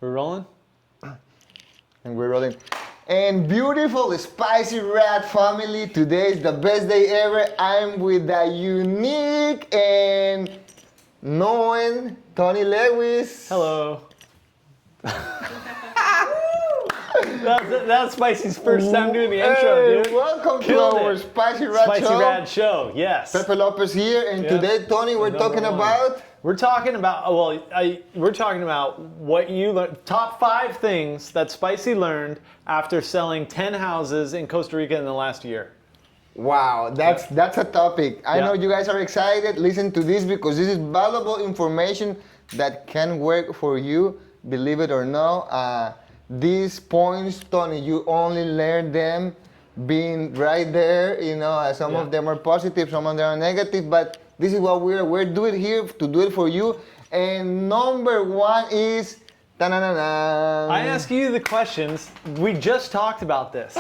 We're rolling? And we're rolling. And beautiful, spicy rat family, today is the best day ever. I'm with the unique and known Tony Lewis. Hello. That's Spicy's first time doing the intro, dude. Welcome Killed to our it. Spicy Rat Spicy Show. Rad Show, yes. Pepe Lopez here, and today, Tony, we're talking about... We're talking about, we're talking about what you learned, top 5 things that Spicy learned after selling 10 houses in Costa Rica in the last year. Wow, that's a topic. I know you guys are excited. Listen to this because this is valuable information that can work for you, believe it or not. These points, Tony, you only learn them being right there. You know, some of them are positive, some of them are negative, but this is what we're doing here to do it for you. And number 1 is I ask you the questions. We just talked about this.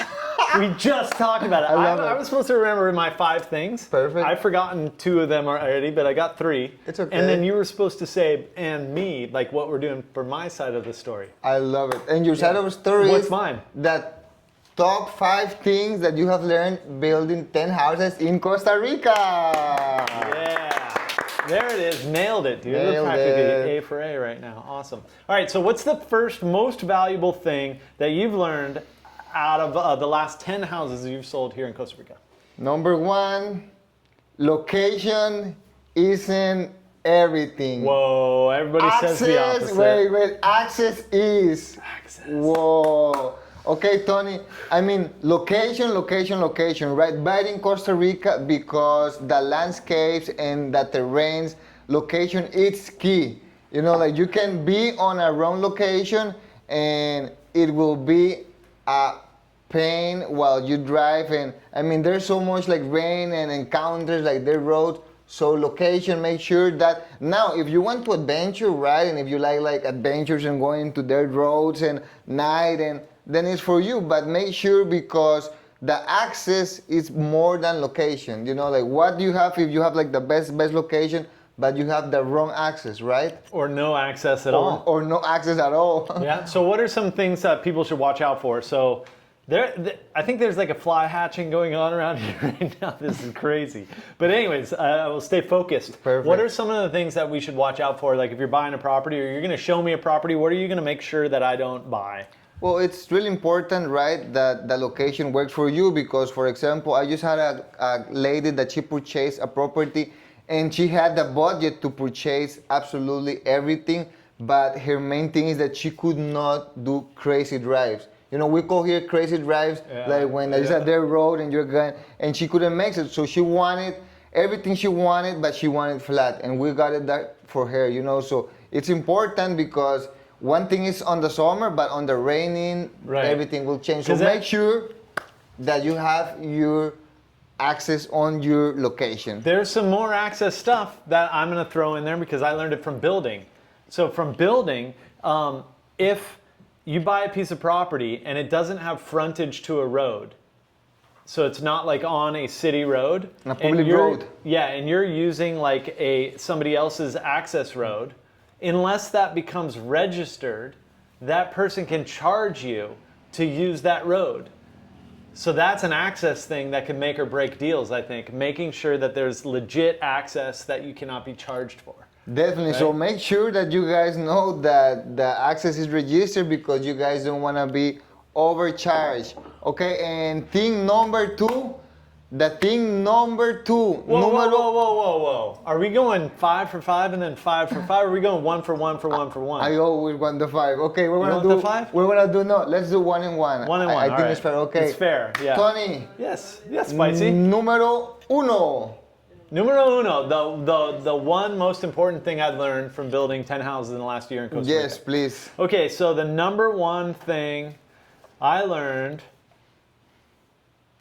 We just talked about it. I was supposed to remember my 5 things. Perfect. I've forgotten 2 of them already, but I got 3. It's okay. And then you were supposed to say, and me, like what we're doing for my side of the story. I love it. And your side of the story What's is mine? That top 5 things that you have learned building 10 houses in Costa Rica. Yeah. There it is. Nailed it, dude. Nailed We're practically it. A for A right now. Awesome. All right, so what's the first most valuable thing that you've learned out of the last 10 houses you've sold here in Costa Rica? Number 1, location isn't everything. Whoa, everybody says the opposite. Wait, access is. Access. Whoa. Okay, Tony, I mean, location, right? But in Costa Rica, because the landscapes and the terrains, location is key. You know, like you can be on a wrong location and it will be a pain while you drive. And I mean, there's so much like rain and encounters, like the roads. So location, make sure that now if you want to adventure, right? And if you like adventures and going to dirt roads and night, and then it's for you. But make sure, because the access is more than location. You know, like what do you have if you have like the best location, but you have the wrong access, right? Or no access at all. Or no access at all. Yeah. So what are some things that people should watch out for? So I think there's like a fly hatching going on around here right now. This is crazy. But anyways, I will stay focused. Perfect. What are some of the things that we should watch out for? Like if you're buying a property or you're going to show me a property, what are you going to make sure that I don't buy? Well, it's really important, right, that the location works for you, because, for example, I just had a lady that she purchased a property and she had the budget to purchase absolutely everything, but her main thing is that she could not do crazy drives. You know, we call here crazy drives, like when there's a dirt road and you're going, and she couldn't make it. So she wanted everything she wanted, but she wanted flat, and we got it that for her, you know. So it's important, because one thing is on the summer, but on the raining, everything will change. So make sure that you have your access on your location. There's some more access stuff that I'm going to throw in there because I learned it from building. So from building, if you buy a piece of property and it doesn't have frontage to a road, so it's not like on a city road, a public road. Yeah, and you're using like somebody else's access road, unless that becomes registered, that person can charge you to use that road. So that's an access thing that can make or break deals, I think. Making sure that there's legit access that you cannot be charged for. Definitely. Right? So make sure that you guys know that the access is registered, because you guys don't want to be overcharged. Okay, and thing number 2. Whoa. Are we going 5 for 5 and then 5 for 5? Or are we going 1 for 1 for 1 for 1? I always want the 5. Okay, we're going to do 5? We're going to do, no, let's do 1 and 1. 1 and 1. I think it's fair. Okay. It's fair, yeah. Tony. Yes, Spicy. Numero uno. The one most important thing I've learned from building 10 houses in the last year in Costa Rica. Yes, please. Okay, so the number 1 thing I learned,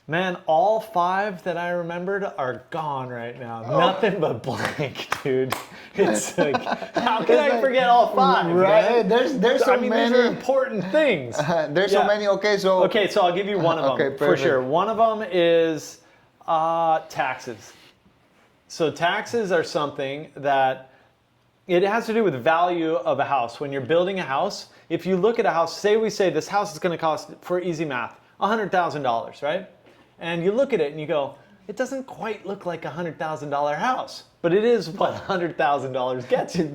man, all 5 that I remembered are gone right now. Nothing but blank, dude. It's like, how can I forget all 5? Right, man? there's so many. These are important things. There's so many. Okay, so I'll give you one of them for sure. One of them is taxes. So taxes are something that it has to do with value of a house. When you're building a house, if you look at a house, say we say this house is going to cost, for easy math, $100,000, right? And you look at it and you go, it doesn't quite look like a $100,000 house, but it is what $100,000 gets you.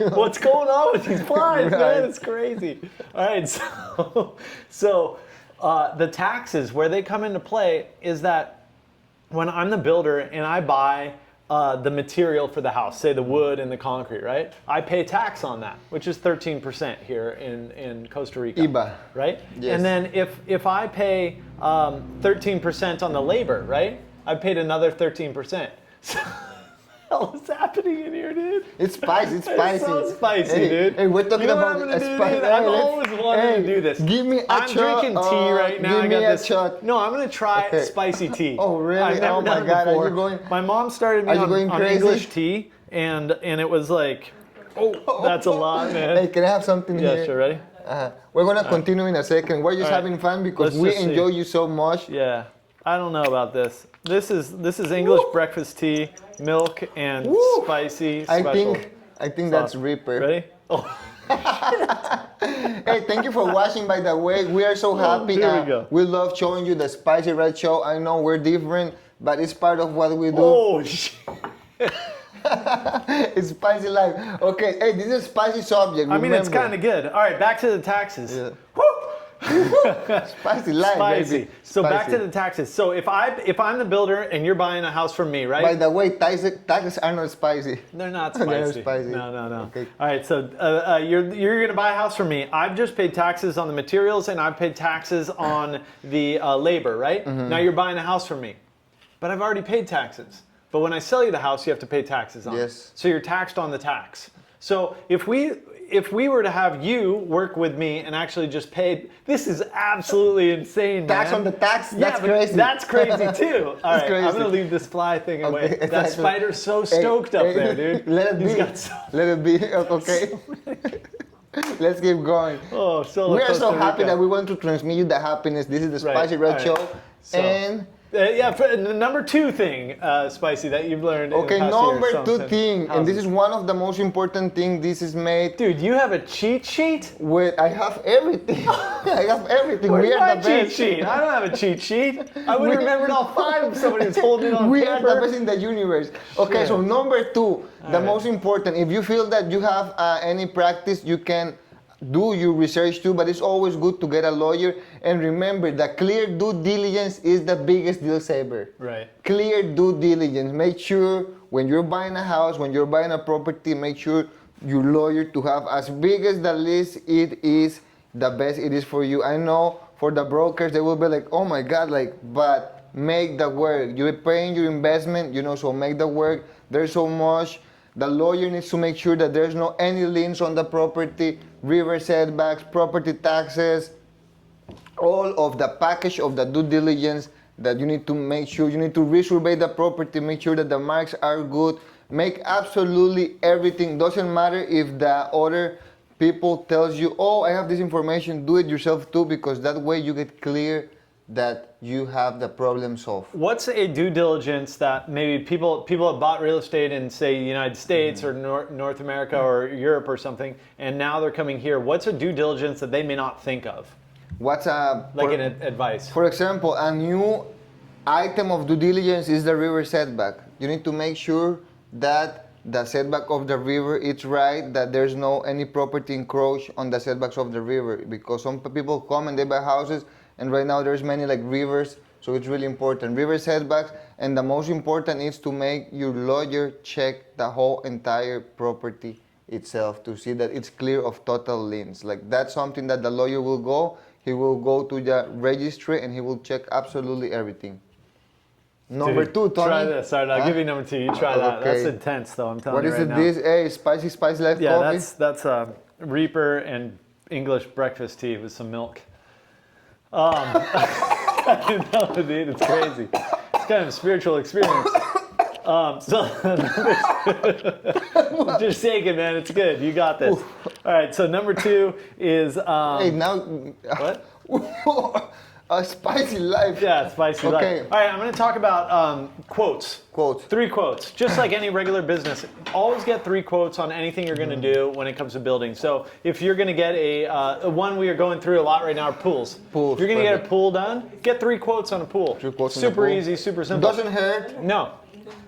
What's going on with these flies, man? It's crazy. All right, so the taxes, where they come into play is that when I'm the builder and I buy the material for the house, say the wood and the concrete, right? I pay tax on that, which is 13% here in Costa Rica. IVA. Right? Yes. And then if I pay 13% on the labor, right? I paid another 13%. So, what is happening in here, dude? It's spicy. It's spicy. It's so spicy, hey, dude. Hey, we're talking you know about what I'm gonna do, spicy. dude? I've always wanted to do this. Give me a I'm shot. drinking tea right now. Give I me got a this. shot. No, I'm gonna try spicy tea. Oh, really? I've never Oh my done it God, before. are you going? My mom started me on English tea, and it was like, oh, that's a lot, man. Hey, can I have something here? Yeah, sure. Ready? We're gonna continue in a second. We're just having fun because we enjoy you so much. Yeah. I don't know about this. This is English breakfast tea, milk and spicy special. I think that's Reaper. Ready? Oh. Hey, thank you for watching, by the way. We are so happy. Here we go. We love showing you the Spicy Red Show. I know we're different, but it's part of what we do. Oh, shit. It's spicy life. Okay, hey, this is a spicy subject. I mean, it's kind of good. All right, back to the taxes. Yeah. Woo! Spicy life, Spicy. baby. So Spicy. back to the taxes. So if I'm the builder and you're buying a house from me, right? By the way, taxes are not spicy. They're not spicy. They're spicy. No. Okay. All right, so you're gonna buy a house from me. I've just paid taxes on the materials and I've paid taxes on the labor, right? Mm-hmm. Now you're buying a house from me, but I've already paid taxes. But when I sell you the house, you have to pay taxes on it. Yes. So you're taxed on the tax. So if we were to have you work with me and actually just pay, this is absolutely insane, Tax man. on the tax? Yeah, That's but crazy. That's crazy too. All right, crazy. I'm gonna leave this fly thing away. Okay, That exactly. spider's so stoked up there, dude. Let it be. He's got so Let it be. Okay. Let's keep going. Oh, so We are so Costa happy Rica. that we want to transmit you the happiness. This is the Right, Spicy Red all right. Show. So, and yeah, for the number two thing, Spicy, that you've learned. okay, in the past number year, two thing, and this is houses. one of the most important things. This is made Dude, you have a cheat sheet? with. I have everything. I have everything. Where's We my are the cheat best. sheet? I don't have a cheat sheet. I would have remembered all five if somebody was holding it on We paper. are the best in the universe. Okay, so number two, the right. most important. If you feel that you have any practice, you can do your research too, but it's always good to get a lawyer. And remember, the clear due diligence is the biggest deal saver. Right. Clear due diligence. Make sure when you're buying a house, when you're buying a property, make sure your lawyer to have as big as the list it is, the best it is for you. I know for the brokers, they will be like, oh my God, but make the work. You're paying your investment, so make the work. There's so much. The lawyer needs to make sure that there's no any liens on the property, river setbacks, property taxes, all of the package of the due diligence that you need to make sure. You need to resurvey the property, make sure that the marks are good. Make absolutely everything. Doesn't matter if the other people tells you, oh, I have this information, do it yourself too, because that way you get clear that you have the problem solved. What's a due diligence that maybe people have bought real estate in, say, the United States or North America or Europe or something, and now they're coming here? What's a due diligence that they may not think of? What's advice? For example, a new item of due diligence is the river setback. You need to make sure that the setback of the river is right, that there's no any property encroach on the setbacks of the river, because some people come and they buy houses, and right now there's many rivers, so it's really important. River setbacks, and the most important is to make your lawyer check the whole entire property itself to see that it's clear of total liens. That's something that the lawyer will go. He will go to the registry and he will check absolutely everything. Number two, Tony. Try this. All right, I'll give you number two. You try that. Okay. That's intense, though. I'm telling What you is right it? now. This? Hey, spicy life Yeah, coffee. that's Reaper and English breakfast tea with some milk. I know, dude. It's crazy. It's kind of a spiritual experience. Just shake it, man. It's good. You got this. All right. So number two is. Hey, now. What? A spicy life. Yeah, spicy Okay. life. All right, I'm going to talk about quotes. Quotes. 3 quotes. Just like any regular business, always get 3 quotes on anything you're going to do when it comes to building. So if you're going to get one we are going through a lot right now are pools. Pools, If you're going to get a perfect. pool done, get 3 quotes on a pool. 3 quotes on a Super pool. easy, super simple. Doesn't hurt. No.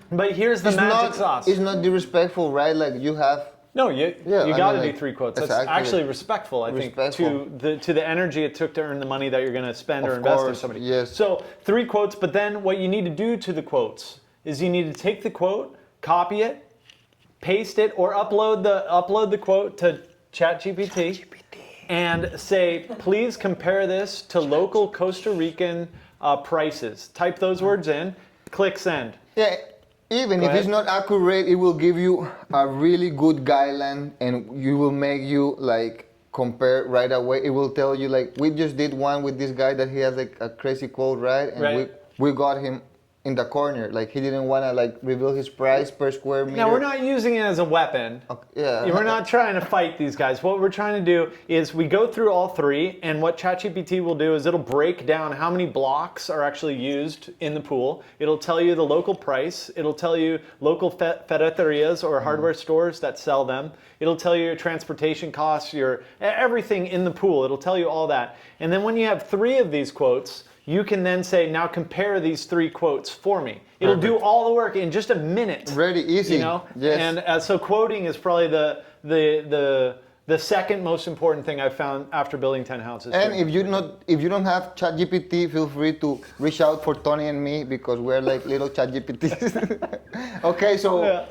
But here's the magic sauce. It's not disrespectful, right? Like you have. No, you Yeah, got to I mean, do like, 3 quotes. That's exactly. actually respectful, I think, Respectful. to the energy it took to earn the money that you're going to spend or Of invest in course, somebody. yes. So 3 quotes, but then what you need to do to the quotes is you need to take the quote, copy it, paste it, or upload the quote to ChatGPT and say, please compare this to local Costa Rican prices. Type those words in, click send. Yeah. Even Go if ahead. it's not accurate, it will give you a really good guideline, and you will make you like compare right away. It will tell you like we just did one with this guy that he has like a crazy quote, right? And Right. we got him in the corner. Like he didn't want to like reveal his price per square meter. Now, we're not using it as a weapon. Okay, yeah. We're not trying to fight these guys. What we're trying to do is we go through all 3, and what ChatGPT will do is it'll break down how many blocks are actually used in the pool. It'll tell you the local price. It'll tell you local ferreterias or hardware stores that sell them. It'll tell you your transportation costs, your everything in the pool. It'll tell you all that. And then when you have 3 of these quotes, you can then say, now compare these 3 quotes for me. It'll do all the work in just a minute. Very easy. You know? Yes. And so quoting is probably the second most important thing I've found after building 10 houses. And if you don't have ChatGPT, feel free to reach out for Tony and me because we're like little ChatGPTs. Okay, so Yeah.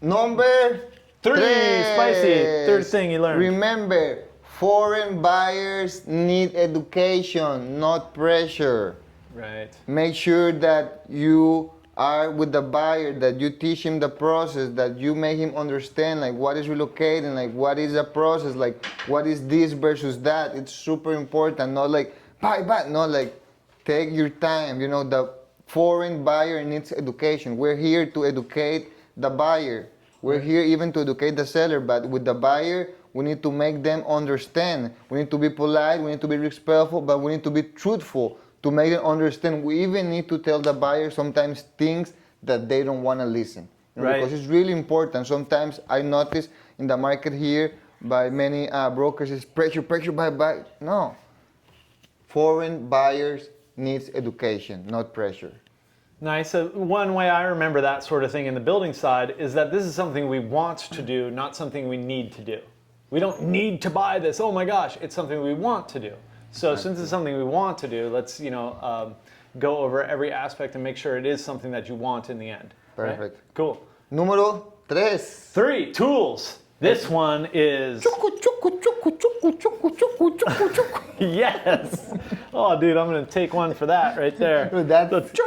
number 3, 3, spicy. 3rd thing you learned. Remember, foreign buyers need education, not pressure. Right. Make sure that you are with the buyer, that you teach him the process, that you make him understand like what is relocating, like what is the process, like what is this versus that. It's super important. Not like buy, not like take your time. You know, the foreign buyer needs education. We're here to educate the buyer. We're here even to educate the seller, but with the buyer, we need to make them understand. We need to be polite, we need to be respectful, but we need to be truthful to make them understand. We even need to tell the buyer sometimes things that they don't want to listen. You know, Right. Because it's really important. Sometimes I notice in the market here by many brokers is pressure, buy. No. Foreign buyers needs education, not pressure. Nice. So one way I remember that sort of thing in the building side is that this is something we want to do, not something we need to do. We don't need to buy this. Oh my gosh, it's something we want to do. So since it's something we want to do, let's go over every aspect and make sure it is something that you want in the end. right? Perfect. Cool. Número 3. 3, tools. This one is yes. Oh, dude, I'm gonna take one for that right there. Dude, that's Spanish.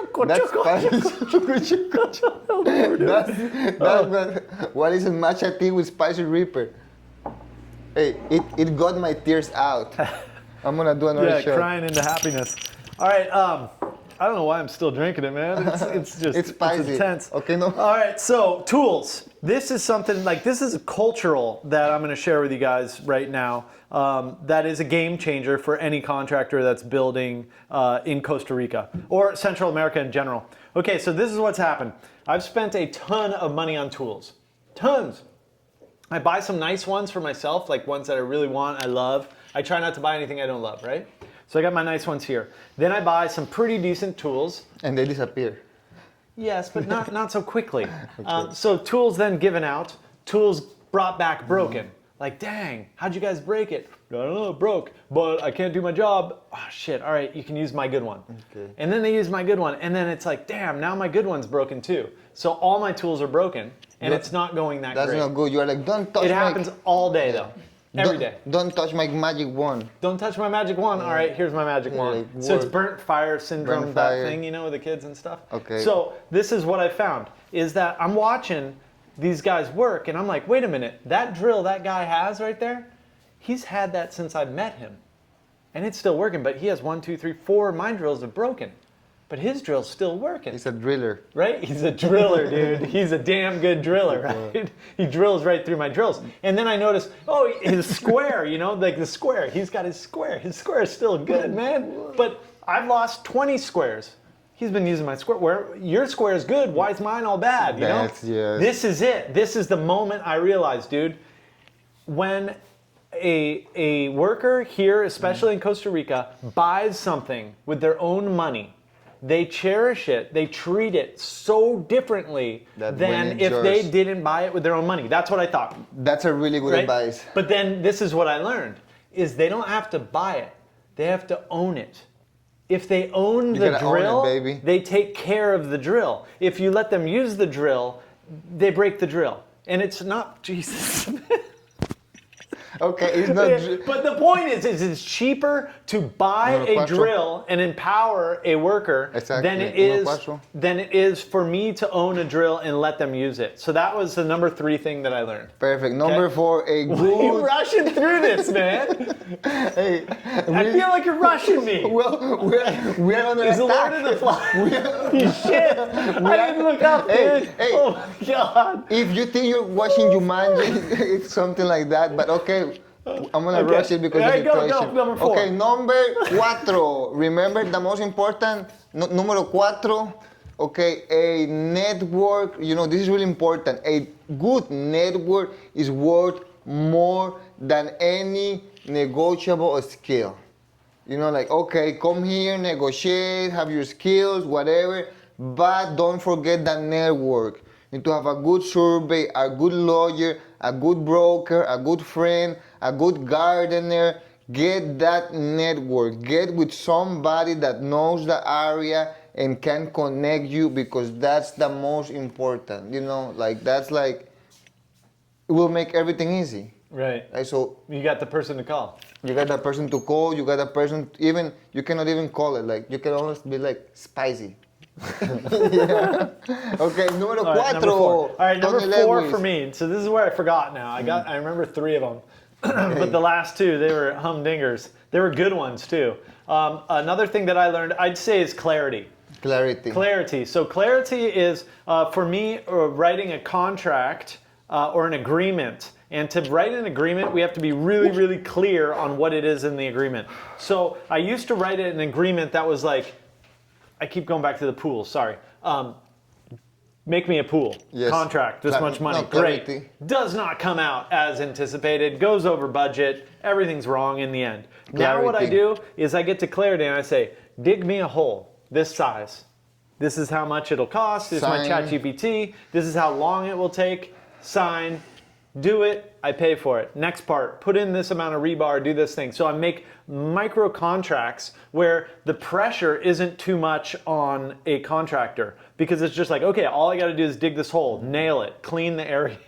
What is a matcha tea with spicy reaper? Hey, it got my tears out. I'm gonna do another Yeah, shot. crying into happiness. All right, I don't know why I'm still drinking it, man. It's just It's spicy. It's intense. Okay, no. All right, so tools. This is something like this is cultural that I'm going to share with you guys right now. That is a game changer for any contractor that's building in Costa Rica or Central America in general. Okay, so this is what's happened. I've spent a ton of money on tools, tons. I buy some nice ones for myself, like ones that I really want, I love. I try not to buy anything I don't love, right? So I got my nice ones here. Then I buy some pretty decent tools. And they disappear. Yes, but not so quickly. So tools then given out, tools brought back broken. Like, dang, how'd you guys break it? I don't know, it broke, but I can't do my job. Oh, shit, all right, you can use my good one. Okay. And then they use my good one, and then it's like, damn, now my good one's broken too. So all my tools are broken, and it's not going that That's great. not good. You are like, don't touch It my... happens all day, though. Every day. Don't touch my magic wand. Don't touch my magic wand. All right, here's my magic wand. like So it's word. burnt fire syndrome, Burnt that fire. thing, you know, with the kids and stuff. Okay. So this is what I found, is that I'm watching these guys work, and I'm like, wait a minute, that drill that guy has right there, he's had that since I met him. And it's still working, but he has 1, 2, 3, 4 mine drills have broken. But his drill's still working. It's a driller. Right? He's a driller, dude. He's a damn good driller, right? He drills right through my drills. And then I noticed, oh, his square, you know, like the square. He's got his square. His square is still good, man. But I've lost 20 squares. He's been using my square. Where your square is good. Why is mine all bad? You know. Yes. This is it. This is the moment I realized, dude. When a worker here, especially in Costa Rica, buys something with their own money, they cherish it. They treat it so differently than if they didn't buy it with their own money. That's what I thought. That's a really good advice. But then this is what I learned: is they don't have to buy it; they have to own it. If they own the drill, they take care of the drill. If you let them use the drill, they break the drill. And it's not Jesus. Okay, it's not. But the point is it's cheaper to buy a drill and empower a worker than it is for me to own a drill and let them use it. So that was the number 3 thing that I learned. Perfect. Number 4, a good. Why are you rushing through this, man? Hey, I feel like you're rushing me. Well, we're under attack. Is the Lord of the Flies? Shit! I didn't look up, dude. Hey, oh my God! If you think you're watching Jumanji, it's something like that. But okay. I'm gonna rush it because of the situation. Go, number 4. Okay, number 4. Remember the most important, número 4. Okay, a network. You know, this is really important. A good network is worth more than any negotiable skill. You know, like, okay, come here, negotiate, have your skills, whatever, but don't forget the network. You need to have a good survey, a good lawyer, a good broker, a good friend, a good gardener. Get that network. Get with somebody that knows the area and can connect you, because that's the most important. You know, like that's like, it will make everything easy. Right. So you got the person to call. You got that person to call. You got that person. Even you cannot even call it. Like you can always be like spicy. Yeah. Okay, número 4. All right, number 4 for me. So this is where I forgot now. I remember 3 of them. But the last 2, they were humdingers. They were good ones too. Another thing that I learned, I'd say, is clarity. Clarity. So clarity is, for me, writing a contract or an agreement. And to write an agreement, we have to be really, really clear on what it is in the agreement. So I used to write an agreement that was like, I keep going back to the pool, sorry. Make me a pool. Yes. Contract, this much money. Great. Does not come out as anticipated, goes over budget, everything's wrong in the end. Now what I do is I get to clarity and I say, dig me a hole this size. This is how much it'll cost. This is my ChatGPT. This is how long it will take. Sign. Do it, I pay for it. Next part, put in this amount of rebar, do this thing. So I make micro contracts where the pressure isn't too much on a contractor, because it's just like, okay, all I got to do is dig this hole, nail it, clean the area,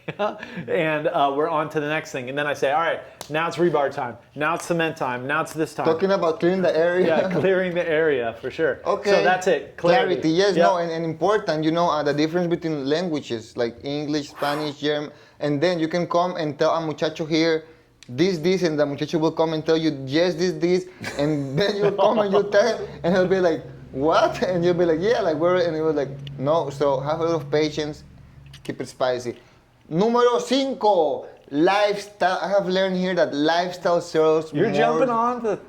and we're on to the next thing. And then I say, all right, now it's rebar time, now it's cement time, now it's this time. Talking about clearing the area. Yeah, clearing the area for sure. Okay. So that's it. Clarity. Yes, no, and important, you know, the difference between languages like English, Spanish, German, and then you can come and tell a muchacho here this, and the muchacho will come and tell you yes, this, and then you come and you tell him, and he'll be like, what? And you'll be like, yeah, like where? And he was like, no. So have a little patience, keep it spicy. Número 5, lifestyle. I have learned here that lifestyle sells You're more jumping on the...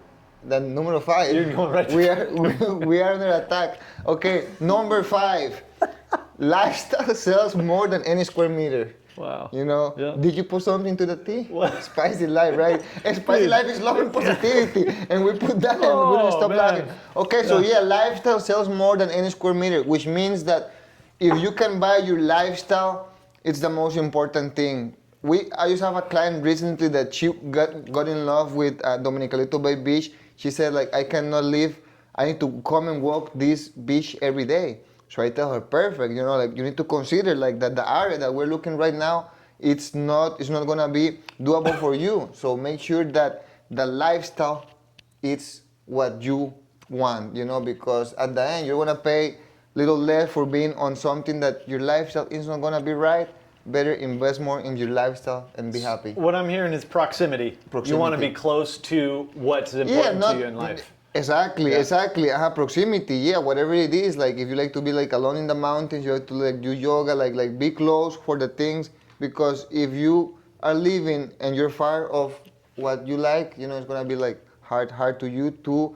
than number 5. You're going right we are under attack. Okay, number 5. Lifestyle sells more than any square meter. Wow. You know, yeah. Did you put something to the tea? What? Spicy life, right? And spicy life is love and positivity. And we put that and we didn't stop laughing. Okay, so yeah, lifestyle sells more than any square meter, which means that if you can buy your lifestyle, it's the most important thing. I used to have a client recently that she got in love with Dominical Bay Beach. She said, like, I cannot live. I need to come and walk this beach every day. So I tell her, perfect, you know, like you need to consider like that the area that we're looking right now, it's not gonna be doable for you. So make sure that the lifestyle is what you want, you know, because at the end you're gonna pay little less for being on something that your lifestyle is not gonna be right. Better invest more in your lifestyle and be happy. What I'm hearing is proximity. You want to be close to what's important to you in life. Exactly. Proximity, whatever it is. Like if you like to be like alone in the mountains, you like to like do yoga, like be close for the things. Because if you are living and you're far of what you like, you know, it's gonna be like hard to you to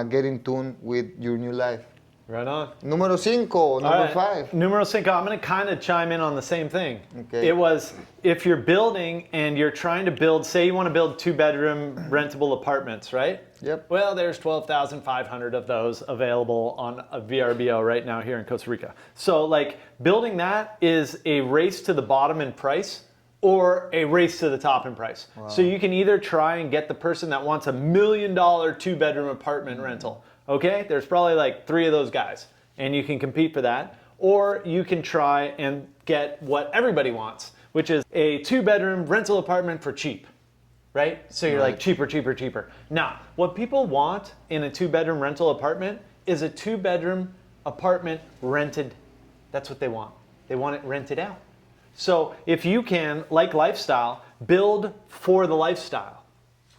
get in tune with your new life. Right on. Número 5, All number right. 5. Numero cinco, I'm going to kind of chime in on the same thing. Okay. It was, if you're building and you're trying to build, say you want to build 2-bedroom rentable apartments, right? Yep. Well, there's 12,500 of those available on a VRBO right now here in Costa Rica. So like building that is a race to the bottom in price or a race to the top in price. Wow. So you can either try and get the person that wants $1 million 2-bedroom apartment rental. Okay, there's probably like 3 of those guys, and you can compete for that. Or you can try and get what everybody wants, which is a 2-bedroom rental apartment for cheap, right? So you're like cheaper, cheaper, cheaper. Now, what people want in a 2-bedroom rental apartment is a 2-bedroom apartment rented. That's what they want. They want it rented out. So if you can, like lifestyle, build for the lifestyle.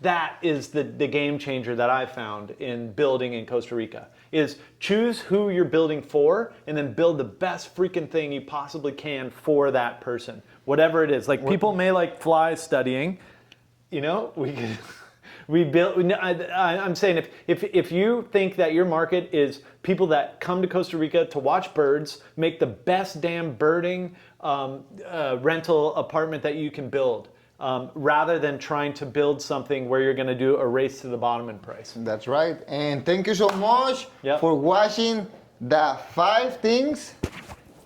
That is the game changer that I found in building in Costa Rica, is choose who you're building for and then build the best freaking thing you possibly can for that person, whatever it is. Like people may like fly studying, you know, I'm saying if you think that your market is people that come to Costa Rica to watch birds, make the best damn birding rental apartment that you can build. Rather than trying to build something where you're going to do a race to the bottom in price. That's right. And thank you so much for watching the 5 things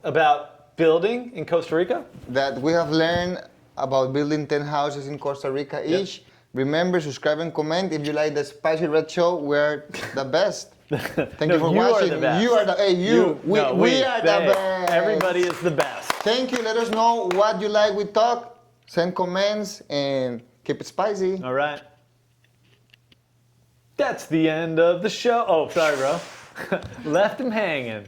about building in Costa Rica that we have learned about building 10 houses in Costa Rica each. Remember, subscribe and comment. If you like the Spicy Red Show, we're the best. Thank you for watching. Are the best. You are the we are the best. Everybody is the best. Thank you. Let us know what you like we talk. Send comments and keep it spicy. All right. That's the end of the show. Oh, sorry, bro. Left him hanging.